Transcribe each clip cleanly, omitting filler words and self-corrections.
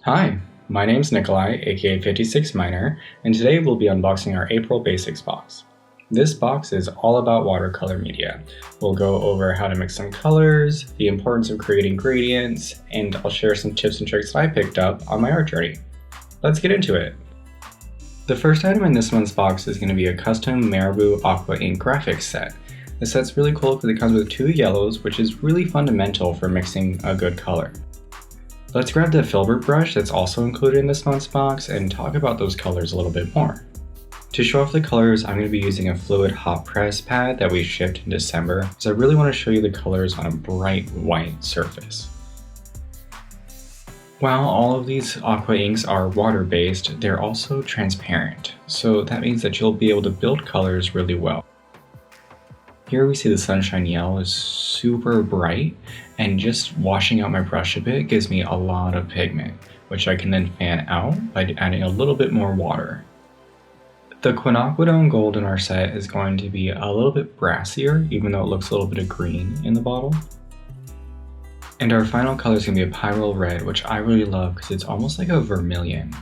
Hi, my name's Nikolai, aka 56Miner, and today we'll be unboxing our April Basics box. This box is all about watercolor media. We'll go over how to mix some colors, the importance of creating gradients, and I'll share some tips and tricks that I picked up on my art journey. Let's get into it. The first item in this month's box is going to be a custom Marabou Aqua Ink graphics set. The set's really cool because it comes with 2 yellows, which is really fundamental for mixing a good color. Let's grab the filbert brush that's also included in this month's box and talk about those colors a little bit more. To show off the colors, I'm going to be using a fluid hot press pad that we shipped in December, because I really want to show you the colors on a bright white surface. While all of these aqua inks are water-based, they're also transparent, so that means that you'll be able to build colors really well. Here we see the sunshine yellow is super bright, and just washing out my brush a bit gives me a lot of pigment, which I can then fan out by adding a little bit more water. The quinacridone gold in our set is going to be a little bit brassier, even though it looks a little bit of green in the bottle. And our final color is going to be a pyrrole red, which I really love because it's almost like a vermilion.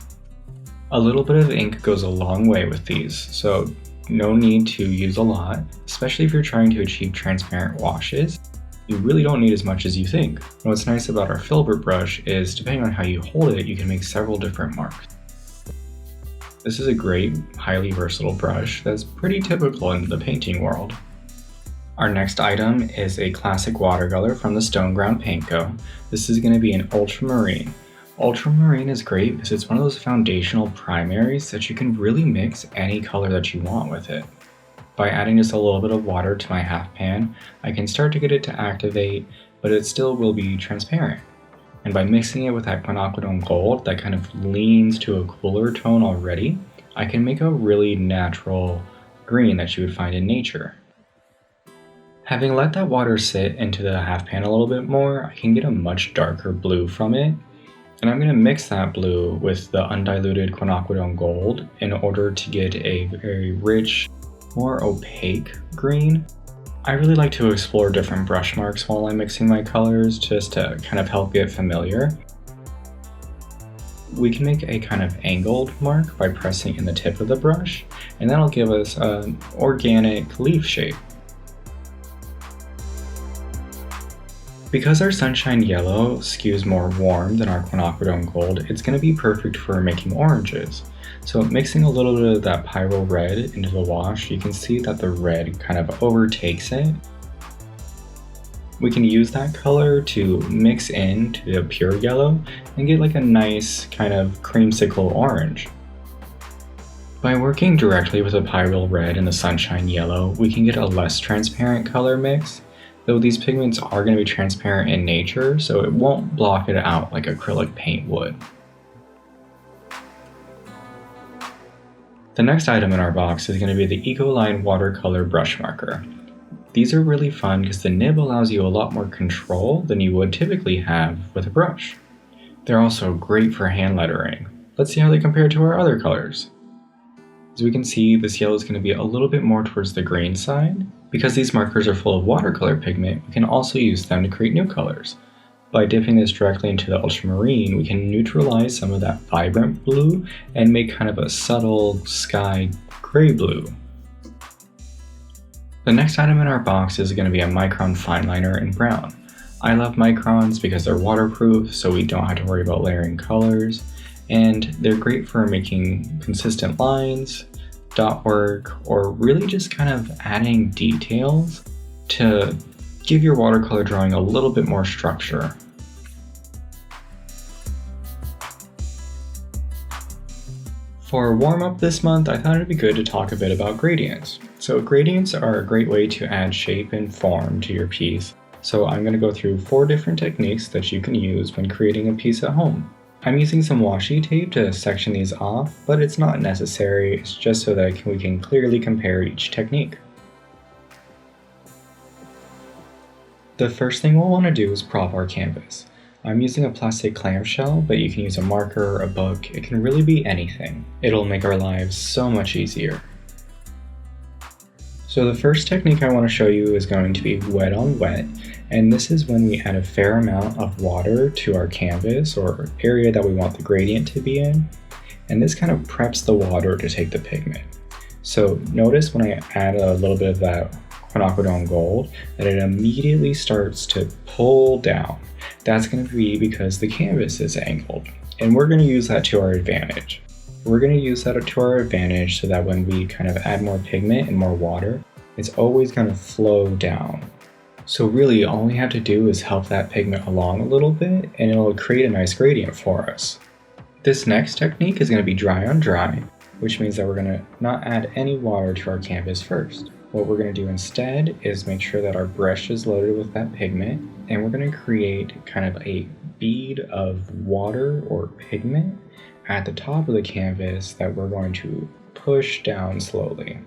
A little bit of ink goes a long way with these, so no need to use a lot, especially if you're trying to achieve transparent washes. You really don't need as much as you think. And what's nice about our filbert brush is depending on how you hold it, you can make several different marks. This is a great, highly versatile brush that's pretty typical in the painting world. Our next item is a classic watercolor from the Stone Ground Paint Co. This is going to be an ultramarine. Ultramarine is great because it's one of those foundational primaries that you can really mix any color that you want with it. By adding just a little bit of water to my half pan, I can start to get it to activate, but it still will be transparent. And by mixing it with that quinacridone gold that kind of leans to a cooler tone already, I can make a really natural green that you would find in nature. Having let that water sit into the half pan a little bit more, I can get a much darker blue from it. And I'm going to mix that blue with the undiluted quinacridone gold in order to get a very rich, more opaque green. I really like to explore different brush marks while I'm mixing my colors just to kind of help get familiar. We can make a kind of angled mark by pressing in the tip of the brush, and that'll give us an organic leaf shape. Because our sunshine yellow skews more warm than our quinacridone gold, it's going to be perfect for making oranges. So mixing a little bit of that pyrrole red into the wash, you can see that the red kind of overtakes it. We can use that color to mix into the pure yellow and get like a nice kind of creamsicle orange. By working directly with the pyrrole red and the sunshine yellow, we can get a less transparent color mix. Though these pigments are going to be transparent in nature, so it won't block it out like acrylic paint would. The next item in our box is going to be the Ecoline watercolor brush marker. These are really fun because the nib allows you a lot more control than you would typically have with a brush. They're also great for hand lettering. Let's see how they compare to our other colors. As we can see, this yellow is going to be a little bit more towards the green side. Because these markers are full of watercolor pigment, we can also use them to create new colors. By dipping this directly into the ultramarine, we can neutralize some of that vibrant blue and make kind of a subtle sky gray blue. The next item in our box is going to be a micron fineliner in brown. I love microns because they're waterproof, so we don't have to worry about layering colors, and they're great for making consistent lines, dot work, or really just kind of adding details to give your watercolor drawing a little bit more structure. For a warm-up this month, I thought it'd be good to talk a bit about gradients. So gradients are a great way to add shape and form to your piece. So I'm going to go through 4 different techniques that you can use when creating a piece at home. I'm using some washi tape to section these off, but it's not necessary, it's just so that we can clearly compare each technique. The first thing we'll want to do is prop our canvas. I'm using a plastic clamshell, but you can use a marker or a book. It can really be anything. It'll make our lives so much easier. So the first technique I want to show you is going to be wet on wet, And this is when we add a fair amount of water to our canvas or area that we want the gradient to be in. And this kind of preps the water to take the pigment. So notice when I add a little bit of that quinacridone gold that it immediately starts to pull down. That's going to be because the canvas is angled, and we're going to use that to our advantage. We're going to use that to our advantage so that when we kind of add more pigment and more water, it's always going to flow down. So really all we have to do is help that pigment along a little bit and it'll create a nice gradient for us. This next technique is going to be dry on dry, which means that we're going to not add any water to our canvas first. What we're going to do instead is make sure that our brush is loaded with that pigment, and we're going to create kind of a bead of water or pigment at the top of the canvas that we're going to push down slowly.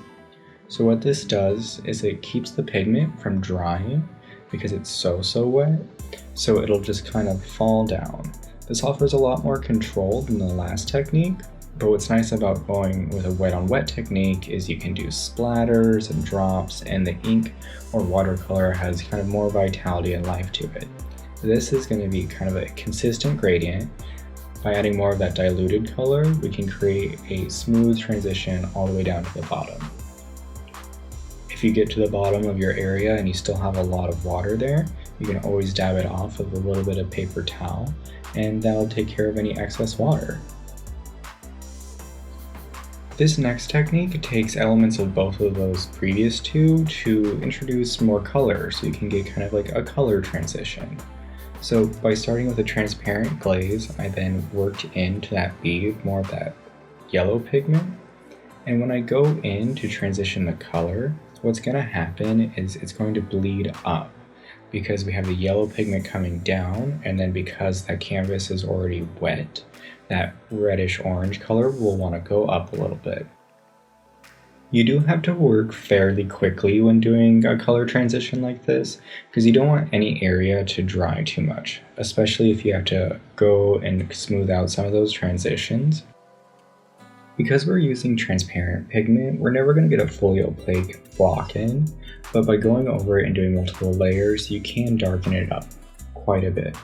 So what this does is it keeps the pigment from drying because it's so wet, so it'll just kind of fall down. This offers a lot more control than the last technique, but what's nice about going with a wet on wet technique is you can do splatters and drops, and the ink or watercolor has kind of more vitality and life to it. This is going to be kind of a consistent gradient. By adding more of that diluted color, we can create a smooth transition all the way down to the bottom. If you get to the bottom of your area and you still have a lot of water there, you can always dab it off with a little bit of paper towel, and that'll take care of any excess water. This next technique takes elements of both of those previous two to introduce more color, so you can get kind of like a color transition. So by starting with a transparent glaze, I then worked into that bead more of that yellow pigment. And when I go in to transition the color, what's going to happen is it's going to bleed up because we have the yellow pigment coming down, and then because that canvas is already wet, that reddish orange color will want to go up a little bit. You do have to work fairly quickly when doing a color transition like this because you don't want any area to dry too much, especially if you have to go and smooth out some of those transitions. Because we're using transparent pigment, we're never going to get a fully opaque block in, but by going over it and doing multiple layers, you can darken it up quite a bit.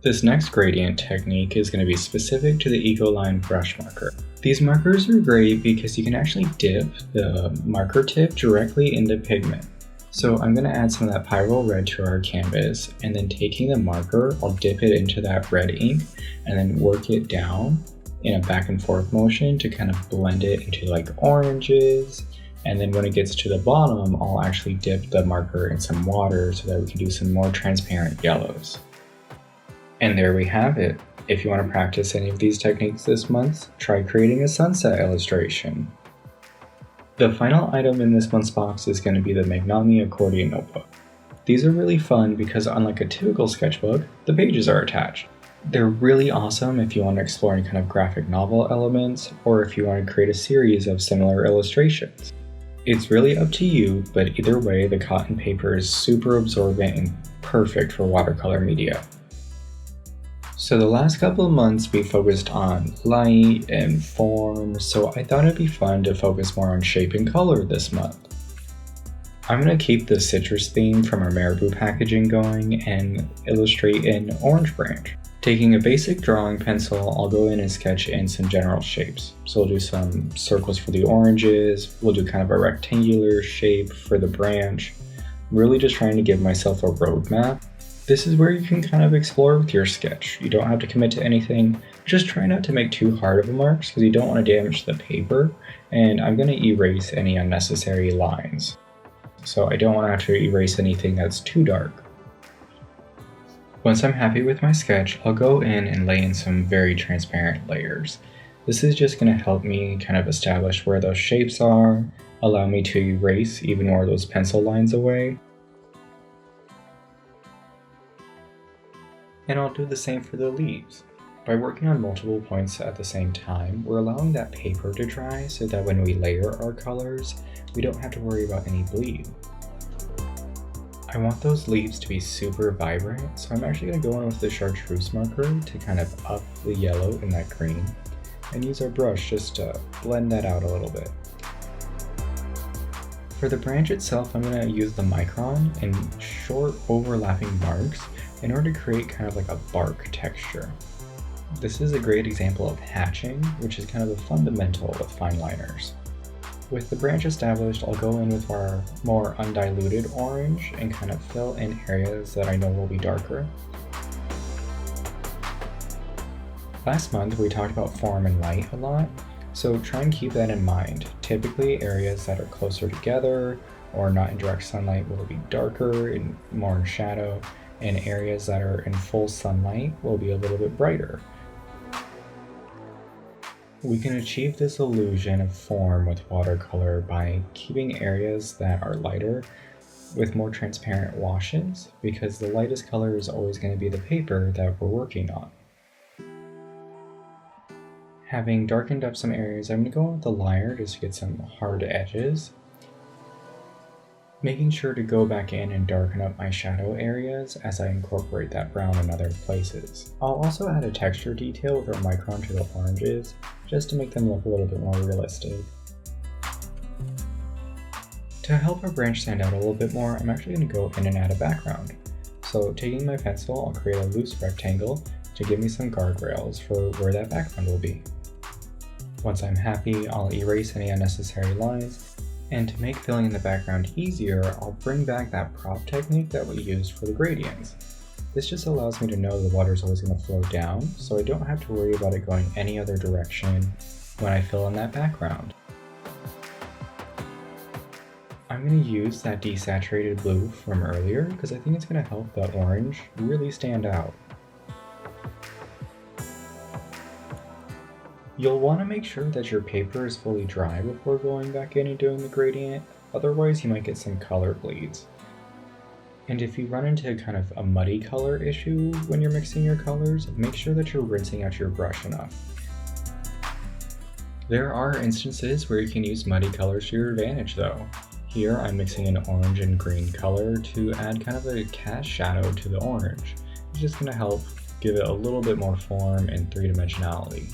This next gradient technique is going to be specific to the Ecoline brush marker. These markers are great because you can actually dip the marker tip directly into pigment. So I'm going to add some of that Pyrrole red to our canvas, and then taking the marker, I'll dip it into that red ink and then work it down in a back and forth motion to kind of blend it into like oranges. And then when it gets to the bottom, I'll actually dip the marker in some water so that we can do some more transparent yellows. And there we have it. If you want to practice any of these techniques this month, try creating a sunset illustration. The final item in this month's box is going to be the Magnami accordion notebook. These are really fun because unlike a typical sketchbook, the pages are attached. They're really awesome if you want to explore any kind of graphic novel elements, or if you want to create a series of similar illustrations. It's really up to you, but either way, the cotton paper is super absorbent and perfect for watercolor media. So the last couple of months we focused on light and form, so I thought it'd be fun to focus more on shape and color this month. I'm going to keep the citrus theme from our Marabou packaging going and illustrate an orange branch. Taking a basic drawing pencil, I'll go in and sketch in some general shapes. So we'll do some circles for the oranges, we'll do kind of a rectangular shape for the branch. I'm really just trying to give myself a roadmap. This is where you can kind of explore with your sketch. You don't have to commit to anything. Just try not to make too hard of a marks because you don't want to damage the paper. And I'm going to erase any unnecessary lines. So I don't want to have to erase anything that's too dark. Once I'm happy with my sketch, I'll go in and lay in some very transparent layers. This is just going to help me kind of establish where those shapes are, allow me to erase even more of those pencil lines away. And I'll do the same for the leaves. By working on multiple points at the same time, we're allowing that paper to dry so that when we layer our colors, we don't have to worry about any bleed. I want those leaves to be super vibrant, so I'm actually going to go in with the chartreuse marker to kind of up the yellow in that green, and use our brush just to blend that out a little bit. For the branch itself, I'm going to use the micron and short overlapping marks in order to create kind of like a bark texture. This is a great example of hatching, which is kind of a fundamental with fine liners. With the branch established, I'll go in with our more undiluted orange and kind of fill in areas that I know will be darker. Last month we talked about form and light a lot, so try and keep that in mind. Typically areas that are closer together or not in direct sunlight will be darker and more in shadow, and areas that are in full sunlight will be a little bit brighter. We can achieve this illusion of form with watercolor by keeping areas that are lighter with more transparent washes, because the lightest color is always going to be the paper that we're working on. Having darkened up some areas, I'm going to go with the liner just to get some hard edges. Making sure to go back in and darken up my shadow areas as I incorporate that brown in other places. I'll also add a texture detail with our micron to the oranges, just to make them look a little bit more realistic. To help our branch stand out a little bit more, I'm actually going to go in and add a background. So taking my pencil, I'll create a loose rectangle to give me some guardrails for where that background will be. Once I'm happy, I'll erase any unnecessary lines. And to make filling in the background easier, I'll bring back that prop technique that we used for the gradients. This just allows me to know the water is always going to flow down, so I don't have to worry about it going any other direction when I fill in that background. I'm going to use that desaturated blue from earlier because I think it's going to help the orange really stand out. You'll want to make sure that your paper is fully dry before going back in and doing the gradient, otherwise you might get some color bleeds. And if you run into kind of a muddy color issue when you're mixing your colors, make sure that you're rinsing out your brush enough. There are instances where you can use muddy colors to your advantage though. Here I'm mixing an orange and green color to add kind of a cast shadow to the orange. It's just going to help give it a little bit more form and three-dimensionality.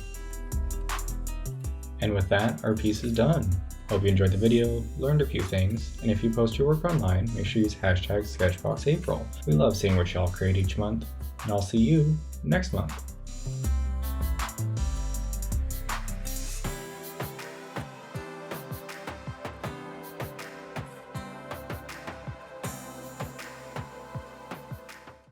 And with that, our piece is done. Hope you enjoyed the video, learned a few things, and if you post your work online, make sure you use #SketchBoxApril. We love seeing what y'all create each month, and I'll see you next month.